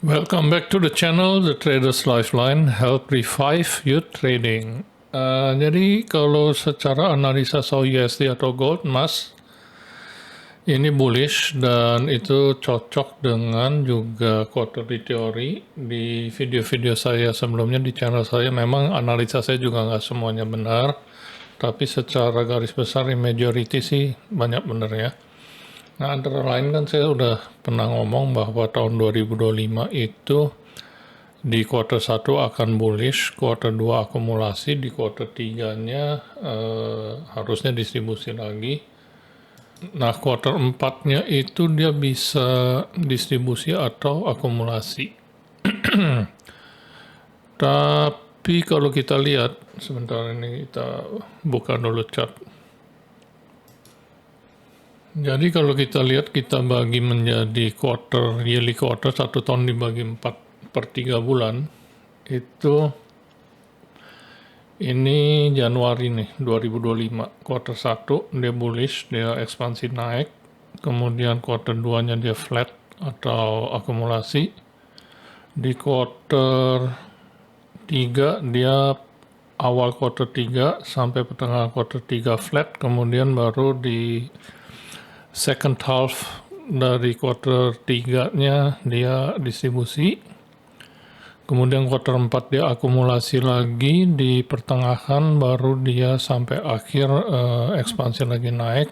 Welcome back to the channel, The Traders Lifeline, help revive your trading. Jadi kalau secara analisa USD atau gold, emas, ini bullish dan itu cocok dengan juga quarterly theory. Di video-video saya sebelumnya di channel saya memang analisa saya juga nggak semuanya benar, tapi secara garis besar majority sih banyak benar ya. Nah, antara lain kan saya udah pernah ngomong bahwa tahun 2025 itu di quarter 1 akan bullish, quarter 2 akumulasi, di quarter 3-nya harusnya distribusi lagi. Nah, quarter 4-nya itu dia bisa distribusi atau akumulasi. Tapi kalau kita lihat, sebentar ini kita buka dulu chart. Jadi kalau kita lihat, kita bagi menjadi yearly quarter, 1 tahun dibagi 4/3 bulan, itu ini Januari nih, 2025, quarter 1 dia bullish, dia ekspansi naik, kemudian quarter 2-nya dia flat atau akumulasi, di quarter 3 dia awal quarter 3 sampai pertengahan quarter 3 flat, kemudian baru di second half dari quarter 3-nya dia distribusi, kemudian quarter 4 dia akumulasi lagi, di pertengahan baru dia sampai akhir ekspansi lagi naik.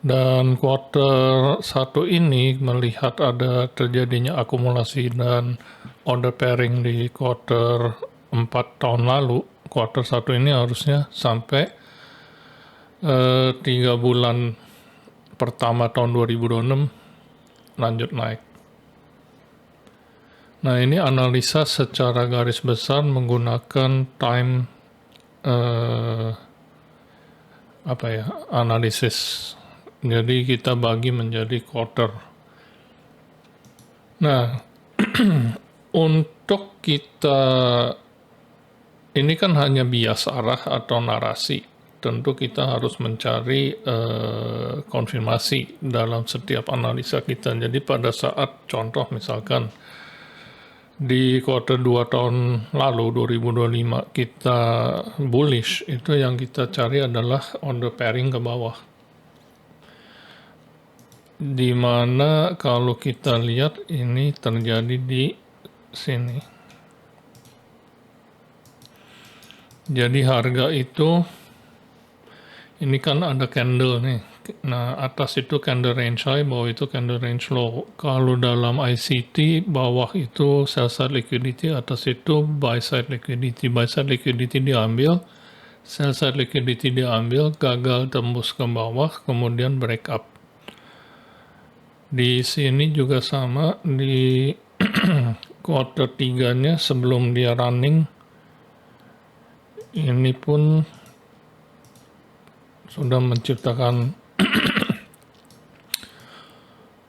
Dan quarter 1 ini melihat ada terjadinya akumulasi dan order pairing di quarter 4 tahun lalu, quarter 1 ini harusnya sampai 3 bulan pertama tahun 2026 lanjut naik. Nah, ini analisa secara garis besar menggunakan time analisis. Jadi kita bagi menjadi quarter. Nah, untuk kita ini kan hanya bias arah atau narasi. Tentu kita harus mencari konfirmasi dalam setiap analisa kita. Jadi pada saat contoh misalkan di quarter 2 tahun lalu 2025 kita bullish, itu yang kita cari adalah order pairing ke bawah. Dimana kalau kita lihat ini terjadi di sini. Jadi harga itu ini kan ada candle nih. Nah, atas itu candle range high, bawah itu candle range low. Kalau dalam ICT, bawah itu sell side liquidity, atas itu buy side liquidity. Buy side liquidity diambil, sell side liquidity diambil, gagal tembus ke bawah, kemudian break up. Di sini juga sama, di quarter 3-nya sebelum dia running, ini pun sudah menciptakan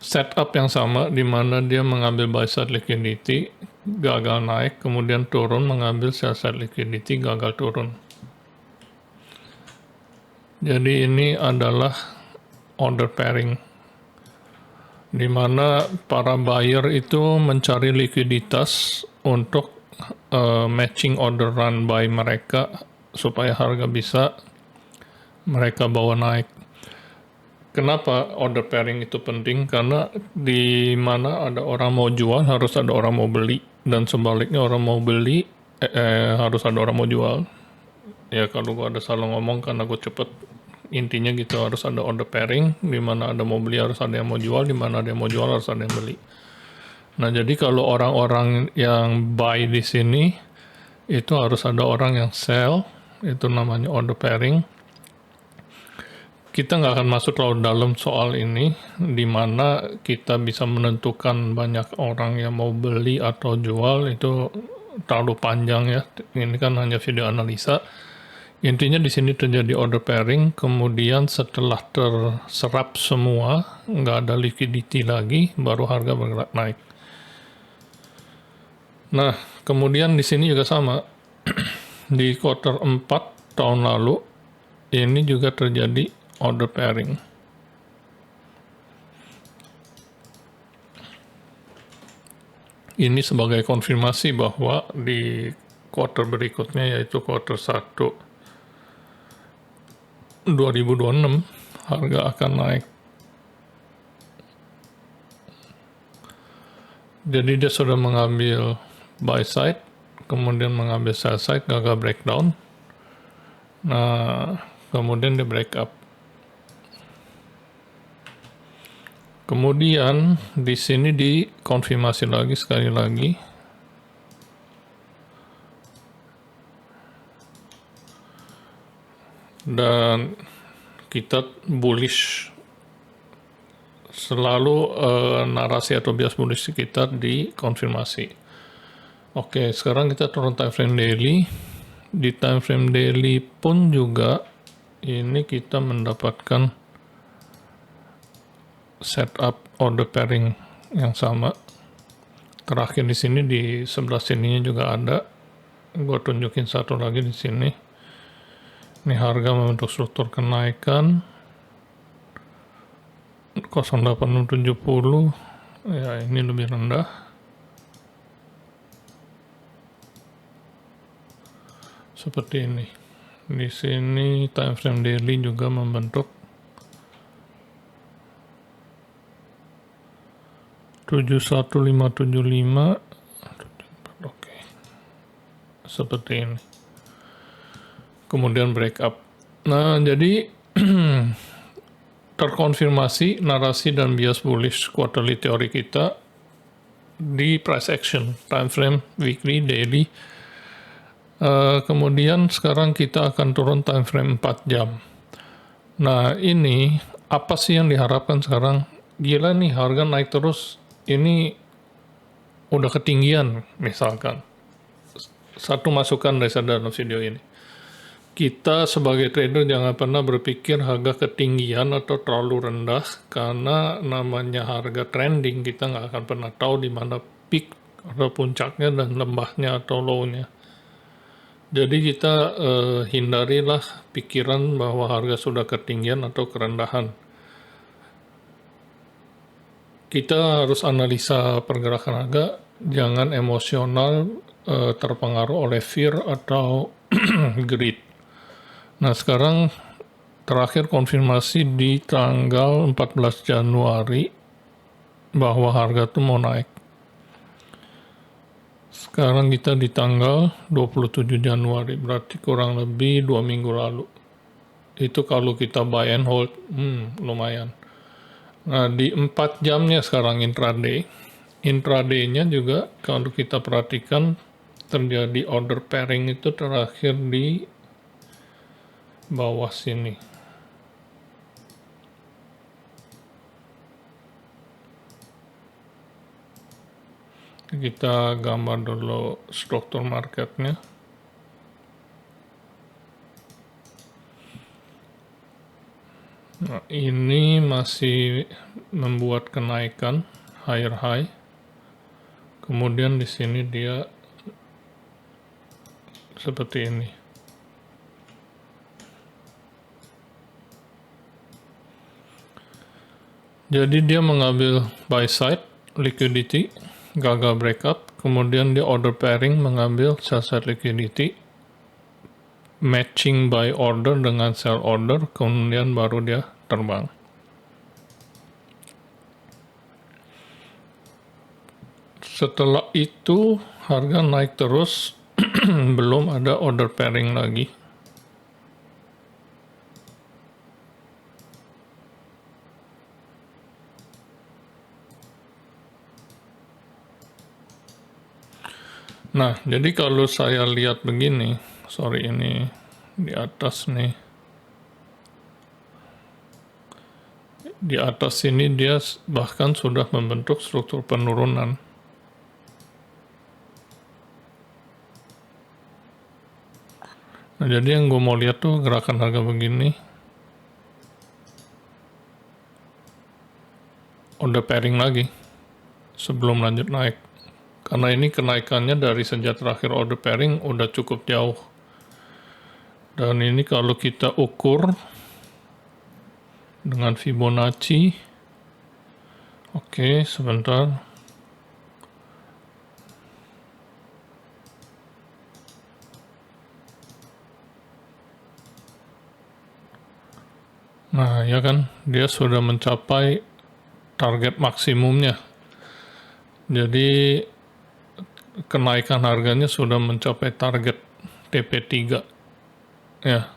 setup yang sama, di mana dia mengambil buy side liquidity, gagal naik, kemudian turun, mengambil sell side liquidity, gagal turun. Jadi ini adalah order pairing, di mana para buyer itu mencari likuiditas untuk matching order run by mereka, supaya harga bisa mereka bawa naik. Kenapa order pairing itu penting? Karena di mana ada orang mau jual, harus ada orang mau beli. Dan sebaliknya, orang mau beli, harus ada orang mau jual. Ya, kalau gue ada salah ngomong karena gue cepet. Intinya gitu, harus ada order pairing. Di mana ada mau beli, harus ada yang mau jual. Di mana ada yang mau jual, harus ada yang beli. Nah, jadi kalau orang-orang yang buy di sini, itu harus ada orang yang sell. Itu namanya order pairing. Kita nggak akan masuk terlalu dalam soal ini, di mana kita bisa menentukan banyak orang yang mau beli atau jual, itu terlalu panjang ya. Ini kan hanya video analisa. Intinya di sini terjadi order pairing, kemudian setelah terserap semua, nggak ada liquidity lagi, baru harga bergerak naik. Nah, kemudian di sini juga sama. Di quarter 4 tahun lalu, ini juga terjadi order pairing. Ini sebagai konfirmasi bahwa di quarter berikutnya, yaitu quarter 1 2026, harga akan naik. Jadi dia sudah mengambil buy side, kemudian mengambil sell side, gagal breakdown. Nah, kemudian dia break up. Kemudian di sini dikonfirmasi lagi sekali lagi. Dan kita bullish. Selalu narasi atau bias bullish kita dikonfirmasi. Oke, sekarang kita turun time frame daily. Di time frame daily pun juga ini kita mendapatkan setup order pairing yang sama. Terakhir di sini di sebelah sininya juga ada. Gue tunjukin satu lagi di sini. Ini harga membentuk struktur kenaikan 08670. Ya, ini lebih rendah. Seperti ini. Di sini time frame daily juga membentuk 71575. Oke. Seperti ini. Kemudian break up. Nah, jadi terkonfirmasi narasi dan bias bullish quarterly teori kita di price action, time frame, weekly, daily. Kemudian sekarang kita akan turun time frame 4 jam. Nah, ini apa sih yang diharapkan sekarang? Gila nih, harga naik terus. Ini udah ketinggian, misalkan. Satu masukan dari saya dalam video ini. Kita sebagai trader jangan pernah berpikir harga ketinggian atau terlalu rendah, karena namanya harga trending, kita nggak akan pernah tahu di mana peak atau puncaknya dan lembahnya atau low-nya. Jadi kita hindarilah pikiran bahwa harga sudah ketinggian atau kerendahan. Kita harus analisa pergerakan harga, jangan emosional terpengaruh oleh fear atau greed. Nah, sekarang terakhir konfirmasi di tanggal 14 Januari bahwa harga itu mau naik. Sekarang kita di tanggal 27 Januari, berarti kurang lebih 2 minggu lalu. Itu kalau kita buy and hold, lumayan. Nah, di 4 jamnya sekarang intraday. Intraday-nya juga kalau kita perhatikan terjadi order pairing itu terakhir di bawah sini. Kita gambar dulu struktur marketnya. Nah, ini masih membuat kenaikan higher high. Kemudian di sini dia seperti ini. Jadi dia mengambil buy side liquidity, gagal breakup, kemudian dia order pairing mengambil sell side liquidity, matching buy order dengan sell order, kemudian baru dia terbang. Setelah itu harga naik terus, belum ada order pairing lagi. Nah, jadi kalau saya lihat begini, sorry ini di atas nih. Di atas sini dia bahkan sudah membentuk struktur penurunan. Nah, jadi yang gue mau lihat tuh gerakan harga begini. Order pairing lagi sebelum lanjut naik. Karena ini kenaikannya dari sejak terakhir order pairing udah cukup jauh. Dan ini kalau kita ukur dengan Fibonacci. Oke, sebentar. ya kan, dia sudah mencapai target maksimumnya. Jadi kenaikan harganya sudah mencapai target TP3 ya.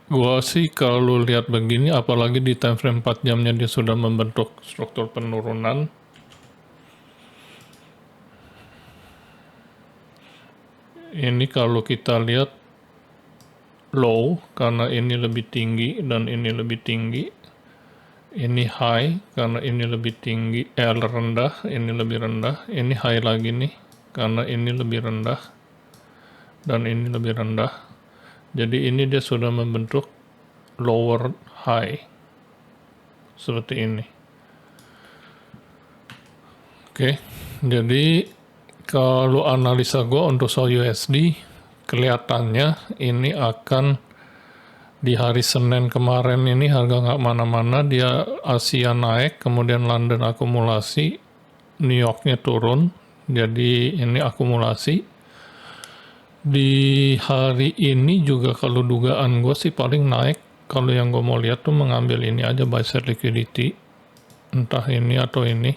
Gua sih kalau lihat begini, apalagi di time frame 4 jamnya dia sudah membentuk struktur penurunan. Ini kalau kita lihat low, karena ini lebih tinggi dan ini lebih tinggi. Ini high, karena ini lebih tinggi, rendah, ini lebih rendah. Ini high lagi nih, karena ini lebih rendah dan ini lebih rendah. Jadi ini dia sudah membentuk lower high seperti ini. Oke, jadi kalau analisa gue untuk soal USD, kelihatannya ini akan di hari Senin kemarin ini harga nggak mana-mana, dia Asia naik, kemudian London akumulasi, New Yorknya turun, jadi ini akumulasi. Di hari ini juga kalau dugaan gue sih paling naik, kalau yang gue mau lihat tuh mengambil ini aja, buy side liquidity, entah ini atau ini.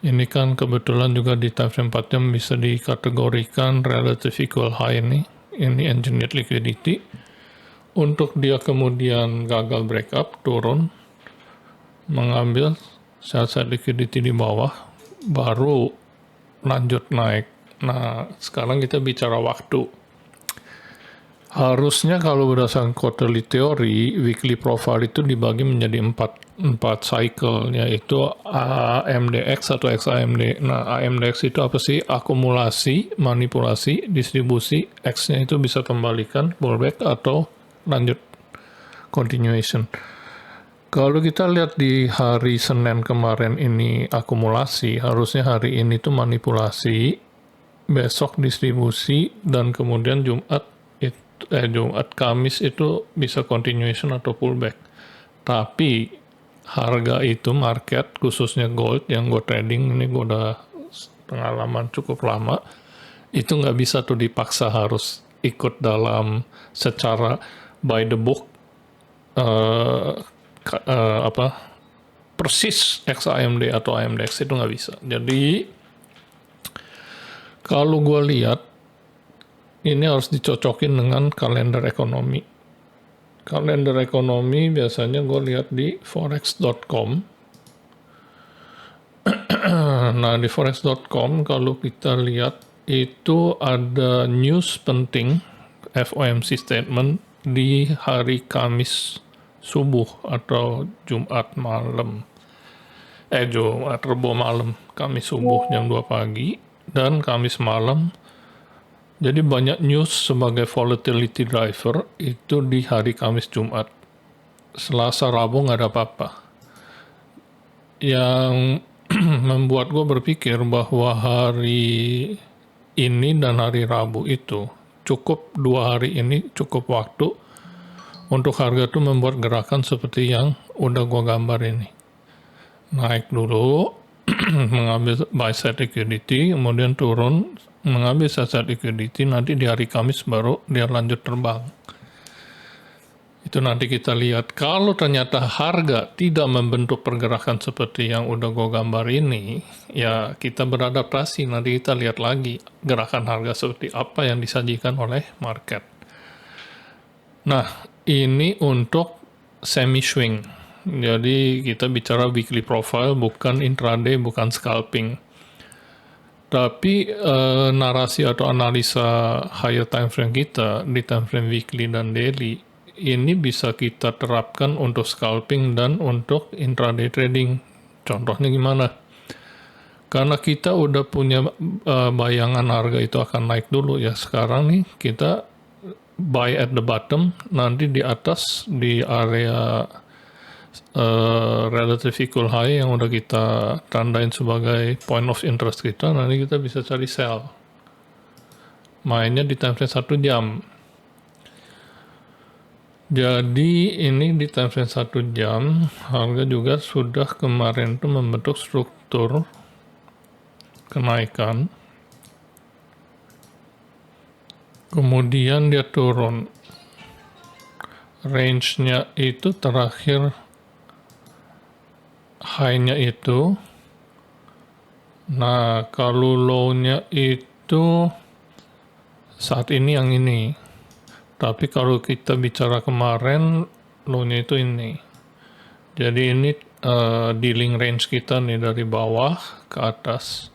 Ini kan kebetulan juga di time frame 4 jam bisa dikategorikan relative equal high ini engineered liquidity. Untuk dia kemudian gagal breakup, turun, mengambil sell-side liquidity di bawah, baru lanjut naik. Nah, sekarang kita bicara waktu. Harusnya kalau berdasarkan quarterly teori, weekly profile itu dibagi menjadi 4 cycle, yaitu AMDX atau XAMD. Nah, AMDX itu apa sih? Akumulasi, manipulasi, distribusi, X-nya itu bisa kembalikan, pullback, atau lanjut, continuation. Kalau kita lihat di hari Senin kemarin ini akumulasi, harusnya hari ini tuh manipulasi, besok distribusi, dan kemudian Kamis itu bisa continuation atau pullback. Tapi harga itu market, khususnya gold yang gue trading, ini gue udah pengalaman cukup lama, itu nggak bisa tuh dipaksa harus ikut dalam secara by the book persis XAMD atau AMDX, itu nggak bisa. Jadi kalau gue lihat ini harus dicocokin dengan kalender ekonomi. Kalender ekonomi biasanya gue lihat di forex.com. Nah, di forex.com kalau kita lihat itu ada news penting, FOMC statement di hari Kamis subuh atau Jumat malam. Jumat, Rebo malam, Kamis subuh jam 2 pagi, dan Kamis malam. Jadi banyak news sebagai volatility driver itu di hari Kamis Jumat. Selasa Rabu nggak ada apa-apa. Yang membuat gue berpikir bahwa hari ini dan hari Rabu itu cukup, 2 hari ini cukup waktu untuk harga itu membuat gerakan seperti yang udah gue gambar ini. Naik dulu, mengambil buy side liquidity, kemudian turun, mengambil sell side liquidity, nanti di hari Kamis baru dia lanjut terbang. Itu nanti kita lihat. Kalau ternyata harga tidak membentuk pergerakan seperti yang udah gue gambar ini, ya kita beradaptasi, nanti kita lihat lagi gerakan harga seperti apa yang disajikan oleh market. Nah, ini untuk semi swing. Jadi kita bicara weekly profile, bukan intraday, bukan scalping. Tapi narasi atau analisa higher time frame kita di time frame weekly dan daily ini bisa kita terapkan untuk scalping dan untuk intraday trading. Contohnya gimana? Karena kita udah punya bayangan harga itu akan naik dulu ya. Sekarang nih kita buy at the bottom, nanti di atas di area relative equal high yang udah kita tandain sebagai point of interest kita, nanti kita bisa cari sell. Mainnya di time frame 1 jam. Jadi ini di time frame 1 jam, harga juga sudah kemarin tuh membentuk struktur kenaikan. Kemudian dia turun. range-nya itu terakhir high-nya itu. Nah, kalau low-nya itu saat ini yang ini. Tapi kalau kita bicara kemarin, low-nya itu ini. Jadi ini dealing range kita nih dari bawah ke atas.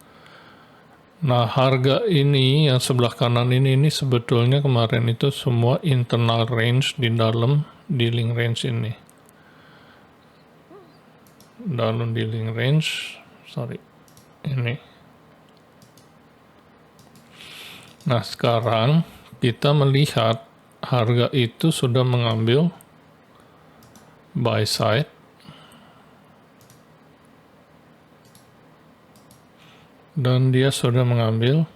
Nah, harga ini yang sebelah kanan ini sebetulnya kemarin itu semua internal range di dalam dealing range ini. Dalam dealing range, ini. Nah, sekarang kita melihat harga itu sudah mengambil buy side. Dan dia sudah mengambil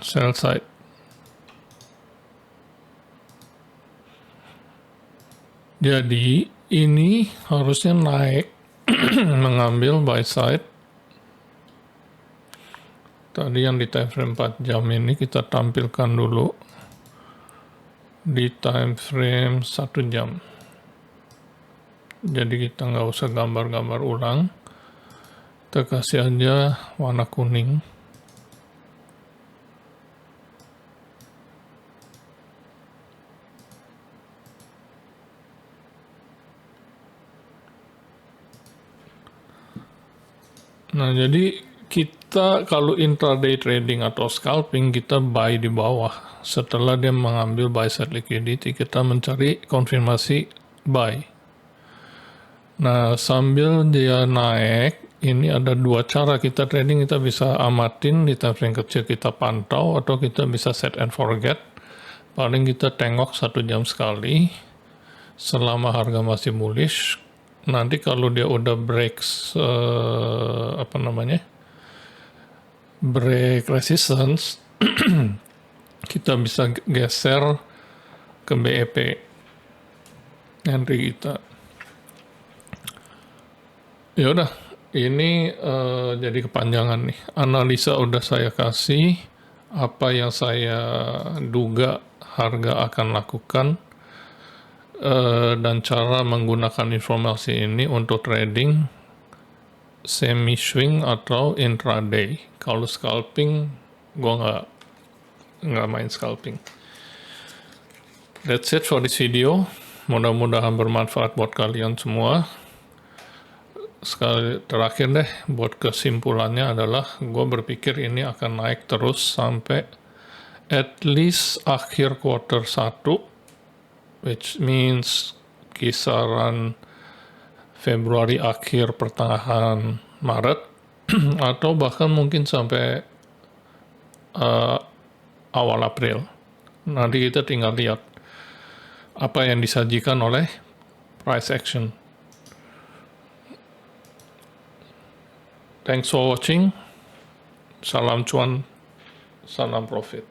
sell side. Jadi ini harusnya naik mengambil buy side. Tadi yang di time frame 4 jam ini kita tampilkan dulu di time frame 1 jam. Jadi kita nggak usah gambar-gambar ulang. Kita kasih aja warna kuning. Nah, jadi kita kalau intraday trading atau scalping, kita buy di bawah. Setelah dia mengambil buy side liquidity, kita mencari konfirmasi buy. Nah, sambil dia naik, ini ada dua cara kita trading. Kita bisa amatin di time frame kecil, kita pantau, atau kita bisa set and forget. Paling kita tengok 1 jam sekali, selama harga masih bullish. Nanti kalau dia udah breaks break resistance, kita bisa geser ke BEP entry kita. Ya udah, ini jadi kepanjangan nih. Analisa udah saya kasih, apa yang saya duga harga akan lakukan, dan cara menggunakan informasi ini untuk trading semi swing atau intraday. Kalau scalping, gua nggak main scalping. That's it for this video. Mudah-mudahan bermanfaat buat kalian semua. Sekali terakhir deh, buat kesimpulannya adalah gue berpikir ini akan naik terus sampai at least akhir quarter 1, which means kisaran Februari akhir pertengahan Maret, atau bahkan mungkin sampai awal April. Nanti kita tinggal lihat apa yang disajikan oleh price action. Thanks for watching. Salam cuan, salam profit.